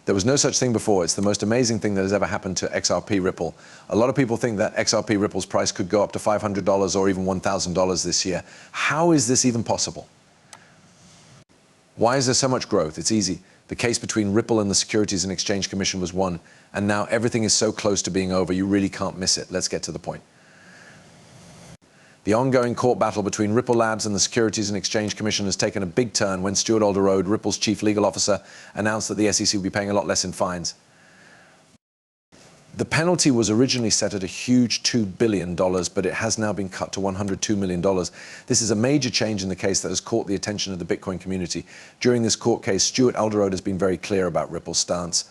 There was no such thing before. It's the most amazing thing that has ever happened to XRP Ripple. A lot of people think that XRP Ripple's price could go up to $500 or even $1,000 this year. How is this even possible? Why is there so much growth? It's easy. The case between Ripple and the Securities and Exchange Commission was won, and now everything is so close to being over, you really can't miss it. Let's get to the point. The ongoing court battle between Ripple Labs and the Securities and Exchange Commission has taken a big turn when Stuart Alderode, Ripple's chief legal officer, announced that the SEC would be paying a lot less in fines. The penalty was originally set at a huge $2 billion, but it has now been cut to $102 million. This is a major change in the case that has caught the attention of the Bitcoin community. During this court case, Stuart Alderode has been very clear about Ripple's stance.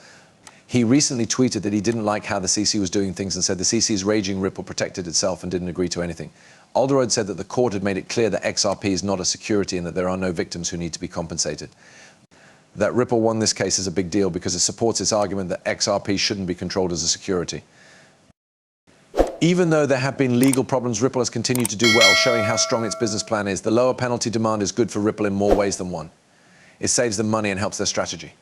He recently tweeted that he didn't like how the CC was doing things and said the CC's raging Ripple protected itself and didn't agree to anything. Alderode said that the court had made it clear that XRP is not a security and that there are no victims who need to be compensated. That Ripple won this case is a big deal because it supports its argument that XRP shouldn't be controlled as a security. Even though there have been legal problems, Ripple has continued to do well, showing how strong its business plan is. The lower penalty demand is good for Ripple in more ways than one. It saves them money and helps their strategy.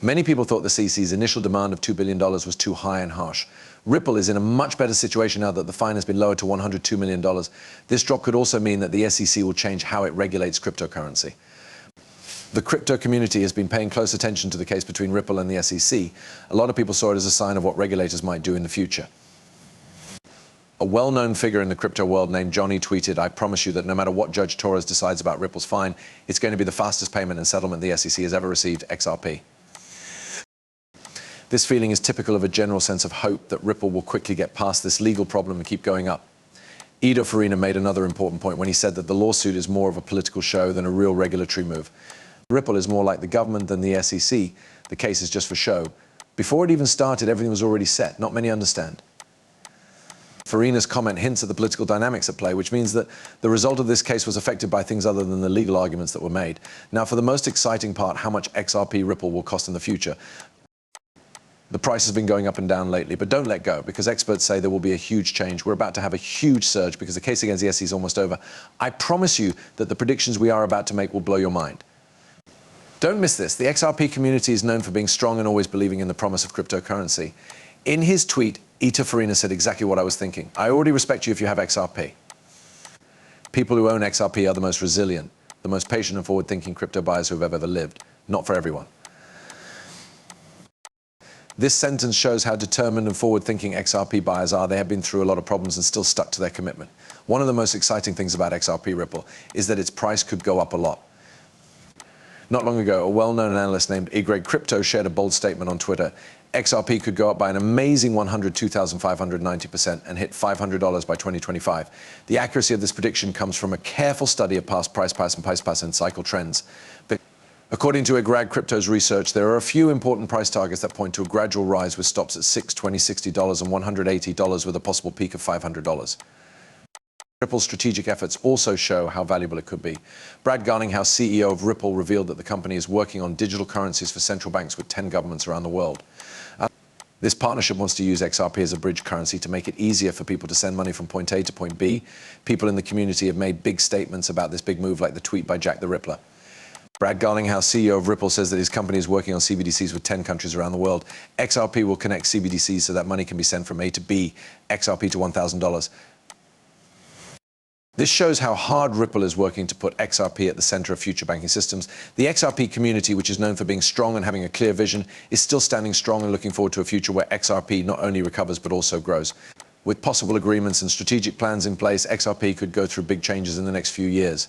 Many people thought the CC's initial demand of $2 billion was too high and harsh. Ripple is in a much better situation now that the fine has been lowered to $102 million. This drop could also mean that the SEC will change how it regulates cryptocurrency. The crypto community has been paying close attention to the case between Ripple and the SEC. A lot of people saw it as a sign of what regulators might do in the future. A well-known figure in the crypto world named Johnny tweeted, "I promise you that no matter what Judge Torres decides about Ripple's fine, it's going to be the fastest payment and settlement the SEC has ever received, XRP." This feeling is typical of a general sense of hope that Ripple will quickly get past this legal problem and keep going up. Ido Farina made another important point when he said that the lawsuit is more of a political show than a real regulatory move. Ripple is more like the government than the SEC. The case is just for show. Before it even started, everything was already set. Not many understand. Farina's comment hints at the political dynamics at play, which means that the result of this case was affected by things other than the legal arguments that were made. Now, for the most exciting part, how much XRP Ripple will cost in the future. The price has been going up and down lately, but don't let go, because experts say there will be a huge change. We're about to have a huge surge because the case against the SEC is almost over. I promise you that the predictions we are about to make will blow your mind. Don't miss this. The XRP community is known for being strong and always believing in the promise of cryptocurrency. In his tweet, Ido Farina said exactly what I was thinking. I already respect you if you have XRP. People who own XRP are the most resilient, the most patient and forward-thinking crypto buyers who have ever lived. Not for everyone. This sentence shows how determined and forward-thinking XRP buyers are. They have been through a lot of problems and still stuck to their commitment. One of the most exciting things about XRP Ripple is that its price could go up a lot. Not long ago, a well-known analyst named Y Crypto shared a bold statement on Twitter. XRP could go up by an amazing 102,590% and hit $500 by 2025. The accuracy of this prediction comes from a careful study of past price and cycle trends. According to Y Crypto's research, there are a few important price targets that point to a gradual rise with stops at $6, $20, $60 and $180 with a possible peak of $500. Ripple's strategic efforts also show how valuable it could be. Brad Garlinghouse, CEO of Ripple, revealed that the company is working on digital currencies for central banks with 10 governments around the world. This partnership wants to use XRP as a bridge currency to make it easier for people to send money from point A to point B. People in the community have made big statements about this big move, like the tweet by Jack the Rippler. Brad Garlinghouse, CEO of Ripple, says that his company is working on CBDCs with 10 countries around the world. XRP will connect CBDCs so that money can be sent from A to B, XRP to $1,000. This shows how hard Ripple is working to put XRP at the center of future banking systems. The XRP community, which is known for being strong and having a clear vision, is still standing strong and looking forward to a future where XRP not only recovers but also grows. With possible agreements and strategic plans in place, XRP could go through big changes in the next few years.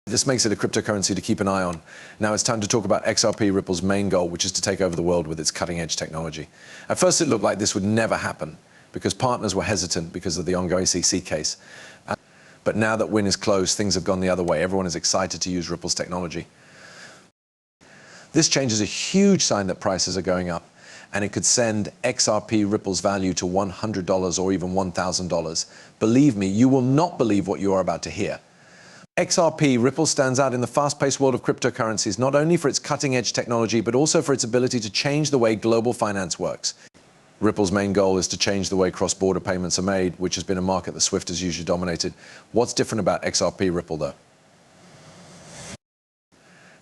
This makes it a cryptocurrency to keep an eye on. Now it's time to talk about XRP Ripple's main goal, which is to take over the world with its cutting-edge technology. At first it looked like this would never happen because partners were hesitant because of the ongoing CC case. But now that win is close, things have gone the other way. Everyone is excited to use Ripple's technology. This change is a huge sign that prices are going up, and it could send XRP Ripple's value to $100 or even $1,000. Believe me, you will not believe what you are about to hear. XRP Ripple stands out in the fast-paced world of cryptocurrencies, not only for its cutting-edge technology, but also for its ability to change the way global finance works. Ripple's main goal is to change the way cross-border payments are made, which has been a market that SWIFT has usually dominated. What's different about XRP Ripple, though?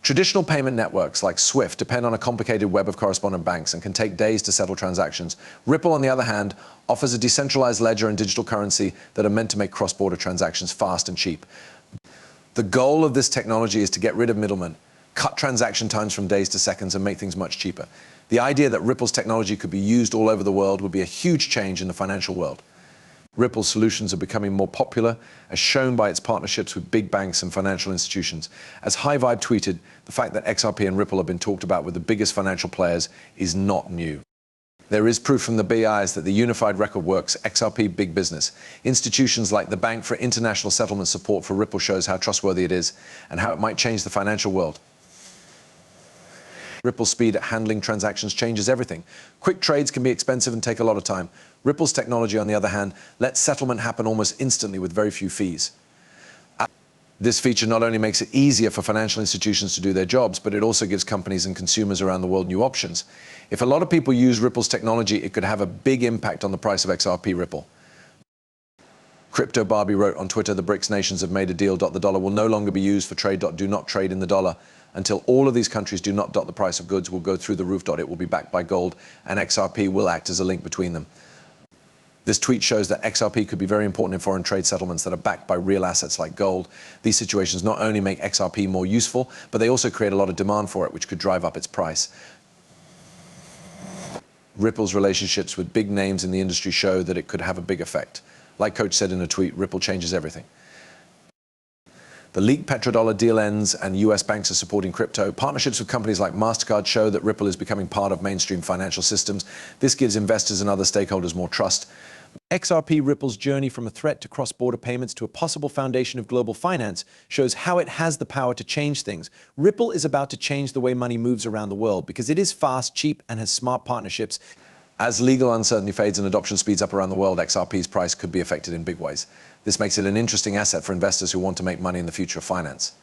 Traditional payment networks like SWIFT depend on a complicated web of correspondent banks and can take days to settle transactions. Ripple, on the other hand, offers a decentralized ledger and digital currency that are meant to make cross-border transactions fast and cheap. The goal of this technology is to get rid of middlemen, cut transaction times from days to seconds, and make things much cheaper. The idea that Ripple's technology could be used all over the world would be a huge change in the financial world. Ripple's solutions are becoming more popular, as shown by its partnerships with big banks and financial institutions. As High Vibe tweeted, the fact that XRP and Ripple have been talked about with the biggest financial players is not new. There is proof from the BIs that the unified record works. XRP big business. Institutions like the Bank for International Settlement Support for Ripple shows how trustworthy it is and how it might change the financial world. Ripple's speed at handling transactions changes everything. Quick trades can be expensive and take a lot of time. Ripple's technology, on the other hand, lets settlement happen almost instantly with very few fees. This feature not only makes it easier for financial institutions to do their jobs, but it also gives companies and consumers around the world new options. If a lot of people use Ripple's technology, it could have a big impact on the price of XRP Ripple. Crypto Barbie wrote on Twitter, the BRICS nations have made a deal. The dollar will no longer be used for trade. Do not trade in the dollar. Until all of these countries do not. The price of goods will go through the roof. It will be backed by gold, and XRP will act as a link between them. This tweet shows that XRP could be very important in foreign trade settlements that are backed by real assets like gold. These situations not only make XRP more useful, but they also create a lot of demand for it, which could drive up its price. Ripple's relationships with big names in the industry show that it could have a big effect. Like Coach said in a tweet, Ripple changes everything. The leaked petrodollar deal ends and US banks are supporting crypto. Partnerships with companies like MasterCard show that Ripple is becoming part of mainstream financial systems. This gives investors and other stakeholders more trust. XRP Ripple's journey from a threat to cross-border payments to a possible foundation of global finance shows how it has the power to change things. Ripple is about to change the way money moves around the world because it is fast, cheap, and has smart partnerships. As legal uncertainty fades and adoption speeds up around the world, XRP's price could be affected in big ways. This makes it an interesting asset for investors who want to make money in the future of finance.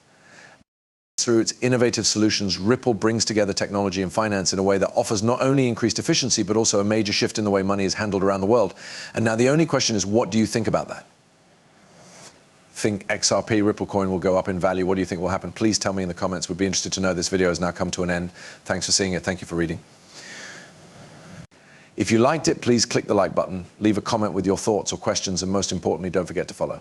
Through its innovative solutions, Ripple brings together technology and finance in a way that offers not only increased efficiency, but also a major shift in the way money is handled around the world. And now the only question is, what do you think about that? Think XRP Ripple coin will go up in value? What do you think will happen? Please tell me in the comments. We'd be interested to know. This video has now come to an end. Thanks for seeing it. Thank you for reading. If you liked it, please click the like button, leave a comment with your thoughts or questions, and most importantly, don't forget to follow.